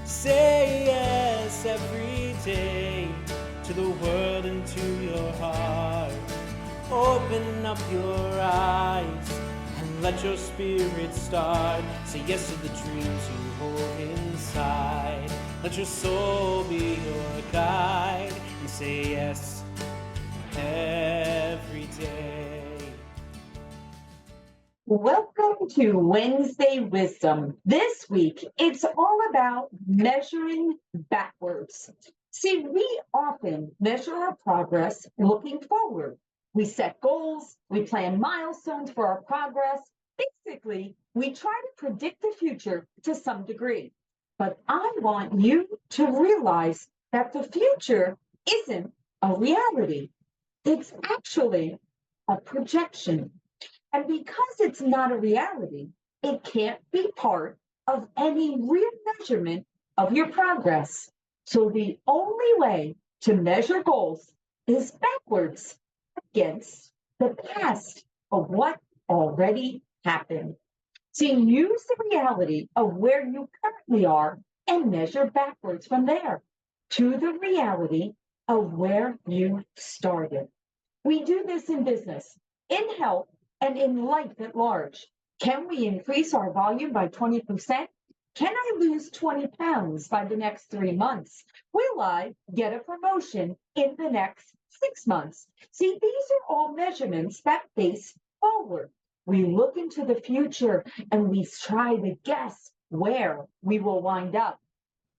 Say yes every day to the world and to your heart. Open up your eyes and let your spirit start. Say yes to the dreams you hold inside. Let your soul be your guide and say yes every day. Welcome to Wednesday Wisdom. This week, it's all about measuring backwards. See, we often measure our progress looking forward. We set goals, we plan milestones for our progress. Basically, we try to predict the future to some degree. But I want you to realize that the future isn't a reality, it's actually a projection. And because it's not a reality, it can't be part of any real measurement of your progress. So the only way to measure goals is backwards against the past of what already happened. So use the reality of where you currently are and measure backwards from there to the reality of where you started. We do this in business, in health, and in life at large. Can we increase our volume by 20%? Can I lose 20 pounds by the next 3 months? Will I get a promotion in the next 6 months? See, these are all measurements that face forward. We look into the future and we try to guess where we will wind up.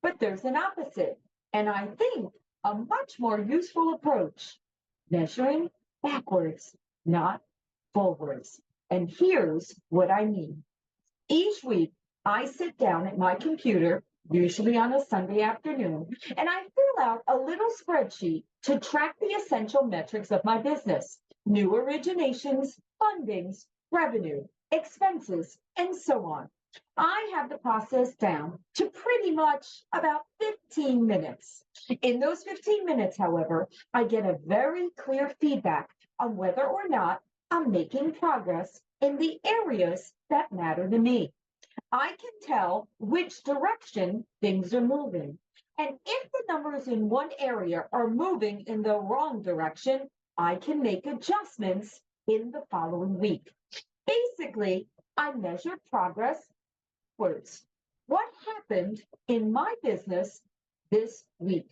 But there's an opposite, and I think a much more useful approach, measuring backwards, not forwards. And here's what I mean. Each week, I sit down at my computer, usually on a Sunday afternoon, and I fill out a little spreadsheet to track the essential metrics of my business: new originations, fundings, revenue, expenses, and so on. I have the process down to pretty much about 15 minutes. In those 15 minutes, however, I get a very clear feedback on whether or not I'm making progress in the areas that matter to me. I can tell which direction things are moving. And if the numbers in one area are moving in the wrong direction, I can make adjustments in the following week. Basically, I measure progress backwards. What happened in my business this week?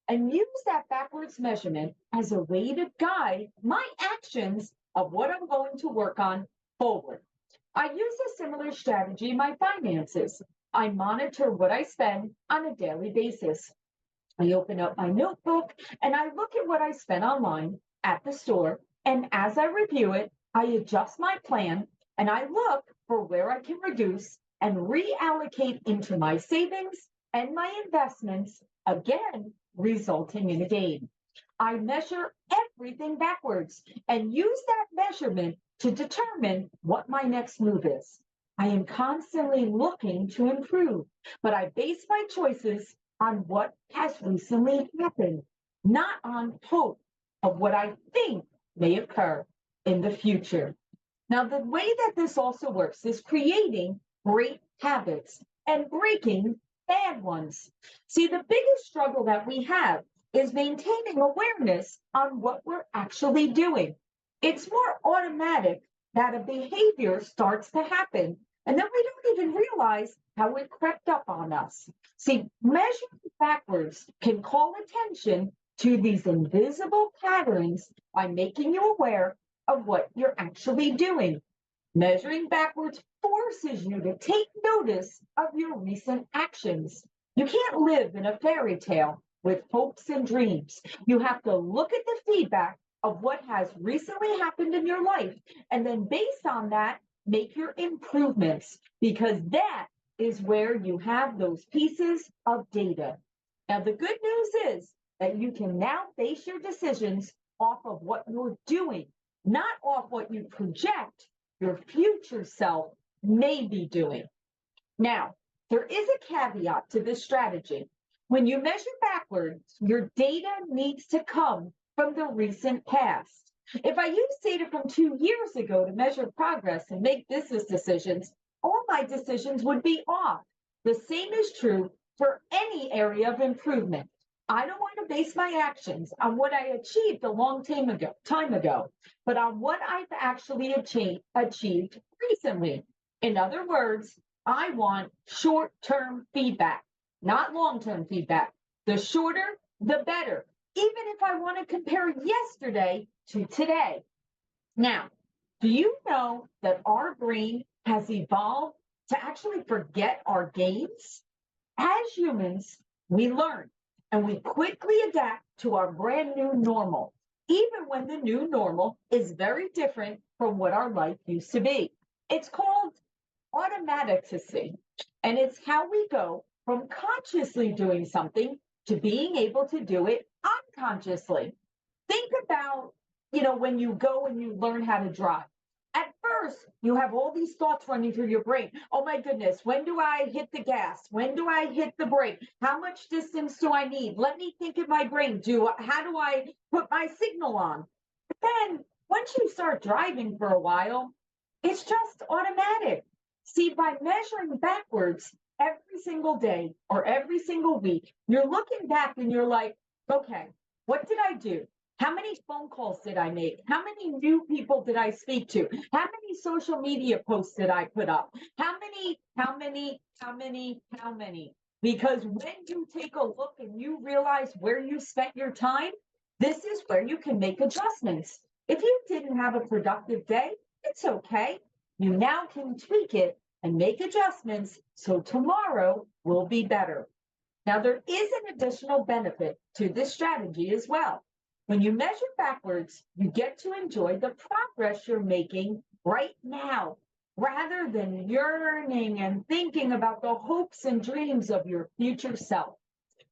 And use that backwards measurement as a way to guide my actions of what I'm going to work on forward. I use a similar strategy in my finances. I monitor what I spend on a daily basis. I open up my notebook and I look at what I spent online at the store. And as I review it, I adjust my plan and I look for where I can reduce and reallocate into my savings and my investments, again, resulting in a gain. I measure everything backwards and use that measurement to determine what my next move is. I am constantly looking to improve, but I base my choices on what has recently happened, not on hope of what I think may occur in the future. Now, the way that this also works is creating great habits and breaking bad ones. See, the biggest struggle that we have is maintaining awareness on what we're actually doing. It's more automatic that a behavior starts to happen, and then we don't even realize how it crept up on us. See, measuring backwards can call attention to these invisible patterns by making you aware of what you're actually doing. Measuring backwards forces you to take notice of your recent actions. You can't live in a fairy tale with hopes and dreams. You have to look at the feedback of what has recently happened in your life, and then based on that, make your improvements, because that is where you have those pieces of data. Now, the good news is that you can now base your decisions off of what you're doing, not off what you project your future self may be doing. Now, there is a caveat to this strategy. When you measure backwards, your data needs to come from the recent past. If I use data from 2 years ago to measure progress and make business decisions, all my decisions would be off. The same is true for any area of improvement. I don't want to base my actions on what I achieved a long time ago, but on what I've actually achieved recently. In other words, I want short-term feedback, not long-term feedback. The shorter, the better, even if I want to compare yesterday to today. Now, do you know that our brain has evolved to actually forget our gains? As humans, we learn and we quickly adapt to our brand new normal, even when the new normal is very different from what our life used to be. It's called automaticity, and it's how we go from consciously doing something to being able to do it unconsciously. Think about, when you go and you learn how to drive. At first, you have all these thoughts running through your brain. Oh my goodness, when do I hit the gas? When do I hit the brake? How much distance do I need? Let me think in my brain. How do I put my signal on? But then once you start driving for a while, it's just automatic. See, by measuring backwards every single day or every single week, you're looking back and you're like, okay, what did I do? How many phone calls did I make? How many new people did I speak to? How many social media posts did I put up? How many? Because when you take a look and you realize where you spent your time, this is where you can make adjustments. If you didn't have a productive day, it's okay. You now can tweak it and make adjustments so tomorrow will be better. Now, there is an additional benefit to this strategy as well. When you measure backwards, you get to enjoy the progress you're making right now, rather than yearning and thinking about the hopes and dreams of your future self.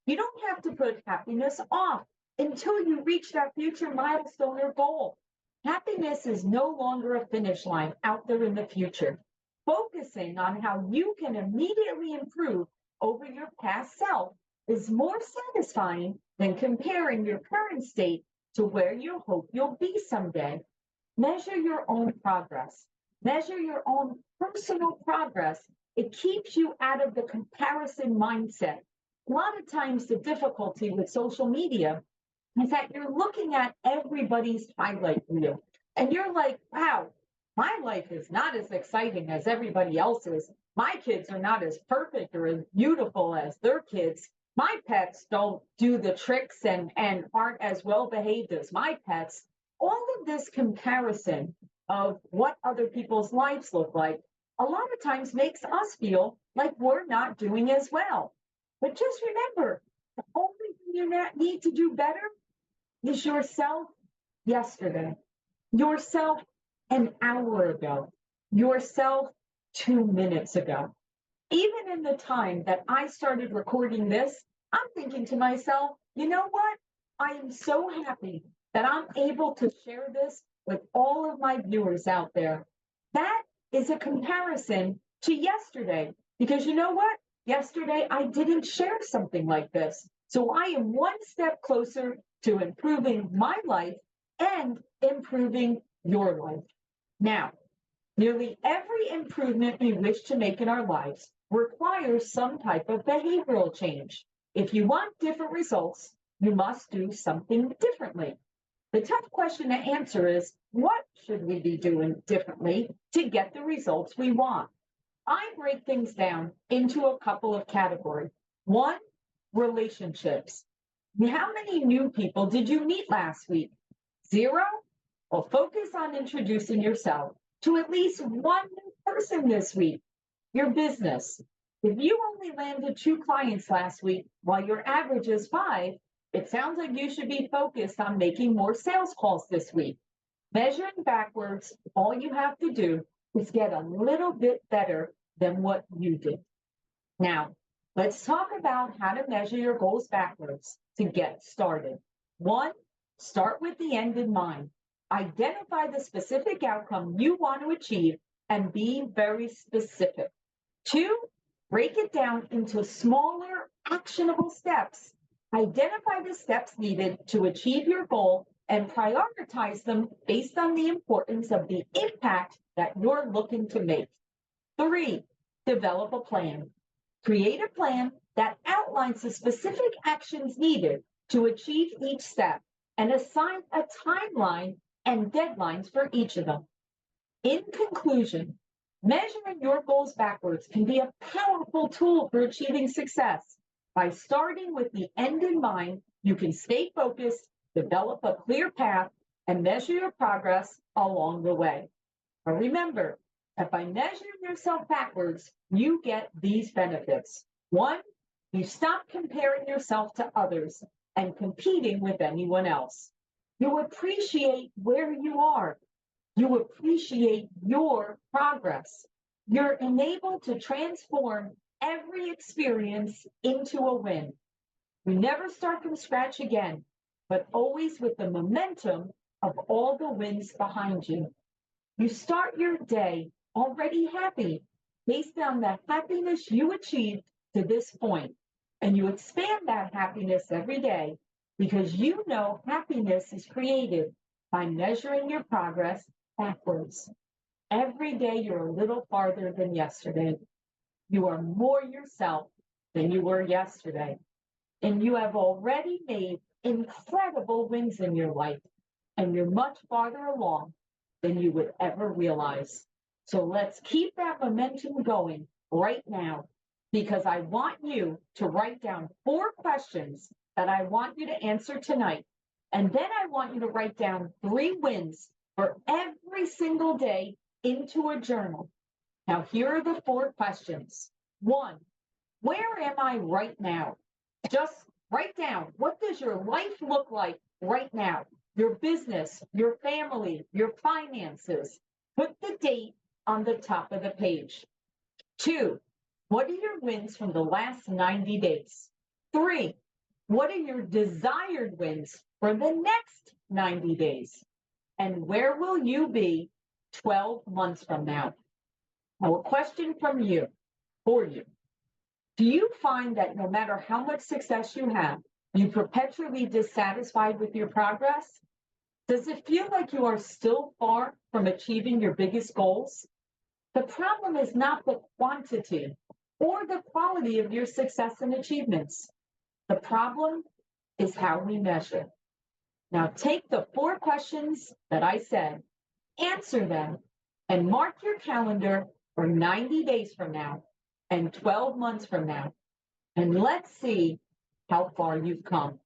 You don't have to put happiness off until you reach that future milestone or goal. Happiness is no longer a finish line out there in the future. Focusing on how you can immediately improve over your past self is more satisfying than comparing your current state to where you hope you'll be someday. Measure your own progress. Measure your own personal progress. It keeps you out of the comparison mindset. A lot of times, the difficulty with social media is that you're looking at everybody's highlight reel and you're like, wow, my life is not as exciting as everybody else's. My kids are not as perfect or as beautiful as their kids. My pets don't do the tricks and aren't as well behaved as my pets. All of this comparison of what other people's lives look like a lot of times makes us feel like we're not doing as well. But just remember, the only thing you need to do better is yourself yesterday, yourself an hour ago, yourself 2 minutes ago. Even in the time that I started recording this, I'm thinking to myself, you know what? I am so happy that I'm able to share this with all of my viewers out there. That is a comparison to yesterday, because you know what? Yesterday, I didn't share something like this. So I am one step closer to improving my life and improving your life. Now, nearly every improvement we wish to make in our lives requires some type of behavioral change. If you want different results, you must do something differently. The tough question to answer is, what should we be doing differently to get the results we want? I break things down into a couple of categories. One, relationships. How many new people did you meet last week? 0? Well, focus on introducing yourself to at least one new person this week. Your business. If you only landed 2 clients last week while your average is 5, it sounds like you should be focused on making more sales calls this week. Measuring backwards, all you have to do is get a little bit better than what you did. Now, let's talk about how to measure your goals backwards to get started. 1, start with the end in mind. Identify the specific outcome you want to achieve and be very specific. 2, break it down into smaller, actionable steps. Identify the steps needed to achieve your goal and prioritize them based on the importance of the impact that you're looking to make. 3, develop a plan. Create a plan that outlines the specific actions needed to achieve each step and assign a timeline and deadlines for each of them. In conclusion, measuring your goals backwards can be a powerful tool for achieving success. By starting with the end in mind, you can stay focused, develop a clear path, and measure your progress along the way. But remember that by measuring yourself backwards, you get these benefits. One, you stop comparing yourself to others and competing with anyone else. You appreciate where you are. You appreciate your progress. You're enabled to transform every experience into a win. You never start from scratch again, but always with the momentum of all the wins behind you. You start your day already happy based on the happiness you achieved to this point, and you expand that happiness every day because you know happiness is created by measuring your progress backwards. Every day you're a little farther than yesterday. You are more yourself than you were yesterday. And you have already made incredible wins in your life. And you're much farther along than you would ever realize. So let's keep that momentum going right now, because I want you to write down 4 questions that I want you to answer tonight. And then I want you to write down 3 wins for every single day into a journal. Now, here are the 4 questions. 1, where am I right now? Just write down, what does your life look like right now? Your business, your family, your finances. Put the date on the top of the page. 2, what are your wins from the last 90 days? 3, what are your desired wins for the next 90 days? And where will you be 12 months from now? Now, a question from you, for you. Do you find that no matter how much success you have, you perpetually dissatisfied with your progress? Does it feel like you are still far from achieving your biggest goals? The problem is not the quantity or the quality of your success and achievements. The problem is how we measure. Now take the 4 questions that I said, answer them, and mark your calendar for 90 days from now and 12 months from now. And let's see how far you've come.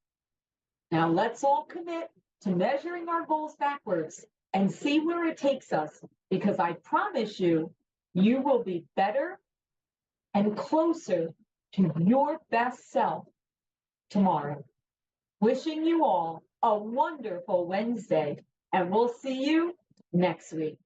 Now let's all commit to measuring our goals backwards and see where it takes us, because I promise you, you will be better and closer to your best self tomorrow. Wishing you all a wonderful Wednesday, and we'll see you next week.